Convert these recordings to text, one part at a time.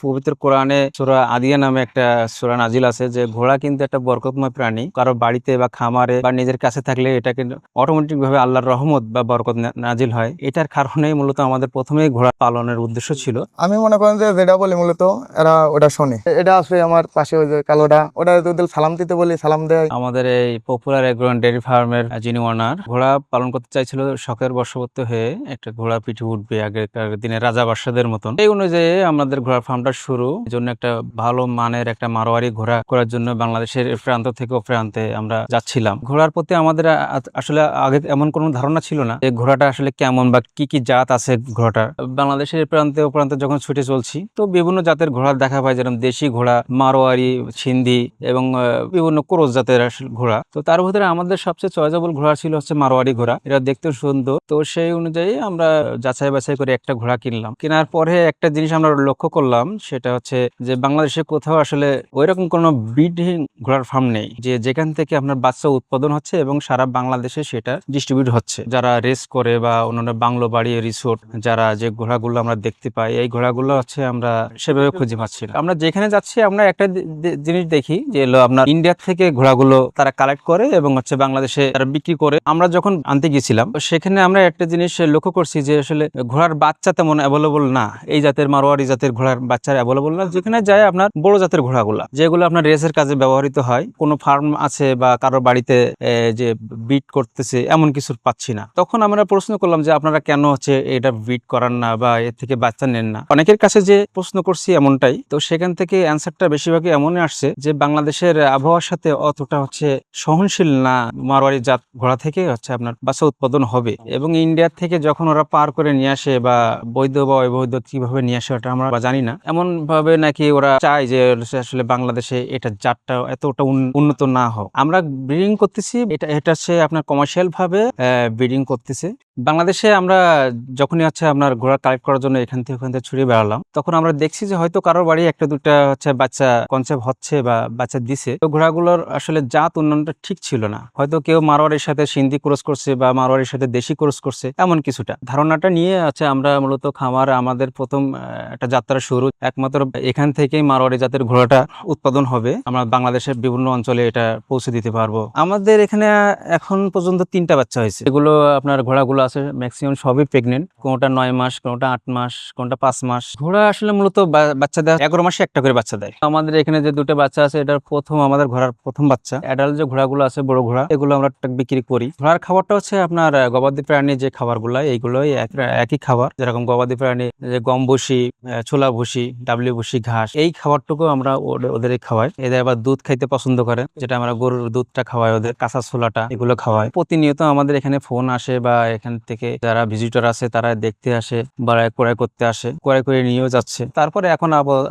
পবিত্র কোরআনে সূরা আদিয়া নামে একটা সূরা নাজিল আছে যে ঘোড়া কিন্তু একটা বরকতময় প্রাণী। কারো বাড়িতে বা খামারে বা নিজের কাছে থাকলে এটা কিন্তু অটোমেটিক ভাবে আল্লাহর রহমত বা বরকত নাজিল হয়। এটার কারণেই মূলত আমাদের প্রথমেই ঘোড়া পালনের উদ্দেশ্য ছিল। আমি মনে করেন যে যেটা বলি মূলত এরা ওটা শোনে। এটা আছে আমার পাশে ওই যে কালোটা, ওটা যদি সালাম দিতে বলি সালাম দেয়। আমাদের এই পপুলার এগ্রো ডেয়ারি ফার্মের যিনি ওনার ঘোড়া পালন করতে চাইছিল শখের বশবর্তী হয়ে, একটা ঘোড়া পিঠে উঠবে আগেকার দিনে রাজা বাদশাদের মতন। এই অনুযায়ী আমাদের ঘোড়া ফার্মটা শুরু। এই জন্য একটা ভালো মানের একটা মারোয়ারি ঘোড়া করার জন্য বাংলাদেশের প্রান্ত থেকে প্রান্তে আমরা যাচ্ছিলাম। ঘোড়ার প্রতি আমাদের আসলে আগে এমন কোনো ধারণা ছিল না যে ঘোড়াটা আসলে কেমন বা কি কি জাত আছে ঘোড়াটার। বাংলাদেশের প্রান্তে ও প্রান্তে যখন ছুটে চলছি তো বিভিন্ন জাতের ঘোড়া দেখা পাই, যেরকম দেশি ঘোড়া, মারোয়ারি, সিন্ধি এবং বিভিন্ন ক্রোস জাতের ঘোড়া। তো তার ভিতরে আমাদের সবচেয়ে চয়েজেবল ঘোড়া ছিল হচ্ছে মারোয়ারি ঘোড়া। এটা দেখতে সুন্দর, তো সেই অনুযায়ী আমরা যাচাই বাছাই করে একটা ঘোড়া কিনলাম। কেনার পরে একটা জিনিস আমরা লক্ষ্য করলাম, সেটা হচ্ছে যে বাংলাদেশে কোথাও আসলে ওইরকম কোনো ব্রিডিং ঘোড়ার ফার্ম নেই যে যেখান থেকে আপনার বাচ্চা উৎপাদন হচ্ছে এবং সারা বাংলাদেশে সেটা ডিস্ট্রিবিউট হচ্ছে। যারা রেস করে বা অন্যান্য বাংলো বাড়ি রিসোর্ট, যারা যে ঘোড়াগুলো আমরা দেখতে পাই, এই ঘোড়াগুলো হচ্ছে আমরা সেভাবে খুঁজে পাচ্ছি না। আমরা যেখানে যাচ্ছি আমরা একটা জিনিস দেখি যে আপনার ইন্ডিয়া থেকে ঘোড়াগুলো তারা কালেক্ট করে এবং হচ্ছে বাংলাদেশে তারা বিক্রি করে। আমরা যখন আনতে গেছিলাম সেখানে আমরা একটা জিনিস লক্ষ্য করছি যে আসলে ঘোড়ার বাচ্চা তেমন অ্যাভেলেবল না। এই জাতের মারোয়ারি জাতের ঘোড়ার বাচ্চা অ্যাভেলেবল না। যেখানে যায় আপনার বড় জাতের ঘোড়াগুলা, যেগুলো আপনার রেসের কাজে ব্যবহৃত হয়, কোনো ফার্ম আছে বা কারোর বাড়িতে যে বিট করতেছে এমন কিছু পাচ্ছি না। তখন আমরা প্রশ্ন করলাম যে আপনারা কেন হচ্ছে এটা বিট করান না বা এর থেকে বাচ্চা নেন না। অনেকের কাছে যে প্রশ্ন করছি এমনটাই, তো সেখান থেকে অ্যান্সারটা বেশিরভাগই এমনই আসছে যে বাংলাদেশের আবহাওয়ার সাথে অতটা হচ্ছে সহনশীল না মারোয়ারি জাত ঘোড়া থেকে হচ্ছে আপনার বাচ্চা উৎপাদন হবে। এবং ইন্ডিয়া থেকে যখন ওরা পার করে নিয়ে আসে বা বৈধ বা অবৈধ কিভাবে নিয়ে আসে ওটা আমরা জানি না। এমন ভাবে নাকি ওরা চায় যে আসলে বাংলাদেশে এটা জাতটা এতটা উন্নত না হোক। আমরা ব্রিডিং করতেছি, এটা হচ্ছে আপনার কমার্শিয়াল ভাবে ব্রিডিং করতেছে। বাংলাদেশে আমরা যখনই হচ্ছে আপনার ঘোড়া কালেক্ট করার জন্য এখান থেকে ওখান থেকে ছুটে বেড়ালাম, তখন আমরা দেখছি যে হয়তো কারোর বাড়ি একটা দুটা হচ্ছে বাচ্চা কনসেপ্ট হচ্ছে বা বাচ্চা দিছে। তো ঘোড়াগুলোর আসলে জাত উন্নয়নটা ঠিক ছিল না। হয়তো কেউ মারোয়ারির সাথে সিন্ধি ক্রস করছে বা মারোয়ারির সাথে দেশি ক্রস করছে, এমন কিছুটা ধারণাটা নিয়ে আছে আমরা মূলত খামার আমাদের প্রথম একটা যাত্রা শুরু। একমাত্র এখান থেকেই মারোয়ারি জাতের ঘোড়াটা উৎপাদন হবে, আমরা বাংলাদেশের বিভিন্ন অঞ্চলে এটা পৌঁছে দিতে পারবো। আমাদের এখানে এখন পর্যন্ত 3টা বাচ্চা হয়েছে। এগুলো আপনার ঘোড়াগুলো আছে ম্যাক্সিমাম সবই প্রেগনেন্ট, কোনোটা 9 মাস, কোনোটা 8 মাস, কোনোটা 5 মাস। ঘোড়া আসলে মূলত বাচ্চা দেয় 11 মাসে একটা করে বাচ্চা দেয়। আমাদের এখানে যে 2টা বাচ্চা আছে, এটার প্রথম আমাদের ঘোড়ার প্রথম বাচ্চা। অ্যাডাল্ট যে ঘোড়াগুলো আছে বড় ঘোড়া, এগুলো আমরা বিক্রি করি। ঘোড়ার খাবারটা হচ্ছে আপনার গবাদি প্রাণী যে খাবারগুলো, এইগুলোই একই খাবার। যেরকম গবাদি প্রাণী যে গম ভুসি, ছোলা ভুসি, ডাবলি ভুসি, ঘাস, এই খাবারটুকু আমরা ওদের খাওয়াই। এদের আবার দুধ খাইতে পছন্দ করে, যেটা আমরা গরুর দুধটা খাওয়াই, ওদের কাঁচা ছোলাটা এগুলো খাওয়াই। প্রতিনিয়ত আমাদের এখানে ফোন আসে বা এখান থেকে যারা ভিজিটর আছে তারা দেখতে আসে বা ক্রয় করতে আসে, ক্রয় করে নিয়েও যাচ্ছে। তারপরে এখন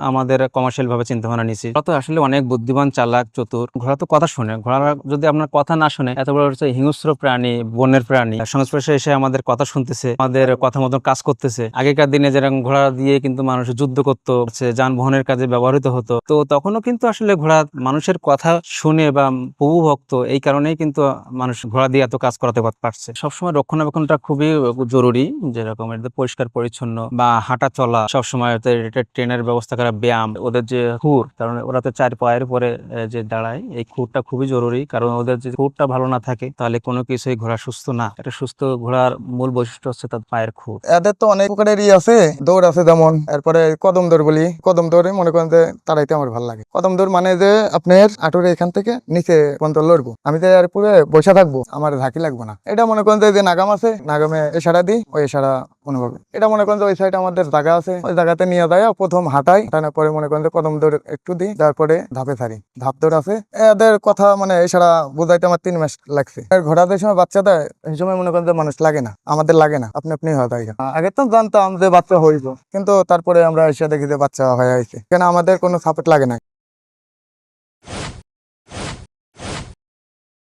আমাদের কমার্শিয়াল ভাবে চিন্তা ভাবনা নিচ্ছি। ঘোড়া তো আসলে অনেক বুদ্ধিমান, চালাক, চতুর। ঘোড়া তো কথা শুনে। ঘোড়া যদি আপনার কথা না শুনে, এত বড় হচ্ছে হিংস্র প্রাণী, বনের প্রাণী, সংস্পর্শে এসে আমাদের কথা শুনতেছে, আমাদের কথা মতন কাজ করতেছে। আগেকার দিনে যেরকম ঘোড়া দিয়ে কিন্তু মানুষ যুদ্ধ করতো, যানবাহনের কাজে ব্যবহৃত হতো, তো তখনও কিন্তু আসলে ঘোড়া মানুষের কথা শুনে বা প্রভু ভক্ত, এই কারণেই কিন্তু মানুষ ঘোড়া দিয়ে এত কাজ করাতে পারছে। সবসময় রক্ষণাবেক্ষণটা খুবই জরুরি, যেরকম এদের পরিষ্কার পরিচ্ছন্ন বা হাঁটা চলা, সবসময় এটা ট্রেনের ব্যবস্থা করা, ব্যায়াম, ওদের যে খুর, কারণ ওরা তো 4 পায়ের উপরে যে দাঁড়ায়, এই খুরটা খুবই জরুরি। কারণ ওদের যে খুরটা ভালো না থাকে তাহলে কোনো কিছুই ঘোড়া সুস্থ না। একটা সুস্থ ঘোড়ার মূল বৈশিষ্ট্য হচ্ছে তার পায়ের খুর। এদের তো অনেক প্রকারেরই আছে, দৌড় আছে যেমন, এরপরে কদম দৌড় বলি। কদম দৌড়ে মনে করেন যে তারাইতে আমার ভালো লাগে। কদম দৌড় মানে যে আপনার আটুরে এখান থেকে নিচে পর্যন্ত লড়বো, আমি তো আর পুরো বসে থাকবো, আমার ঝাঁকি লাগবো না। এটা মনে করেন যে নাগাম আছে, নাগামে এছাড়া দিই, ওই এছাড়া অনুভব। এটা মনে করেন যে ওই সাইড আমাদের জায়গা আছে, ওই জায়গাতে নিয়ে যায় প্রথম হাঁটাই, হাঁটানোর পরে মনে করেন যে কদম দৌড় একটু দিই, তারপরে ধাপে ছাড়ি। ধাপ দৌড় আছে। এদের কথা মানে এছাড়া বোঝাইতে আমার 3 মাস লাগছে। ঘোড়াদের সময় বাচ্চা দেয়, এই সময় মনে করেন যে মানুষ লাগে না, আমাদের লাগে না, আপনি আপনি হয়। আগে তো জানতাম যে বাচ্চা হইব, কিন্তু তারপরে আমরা এসে দেখি যে বাচ্চা হয়ে আছে, কেন আমাদের কোনো সাপোর্ট লাগে না।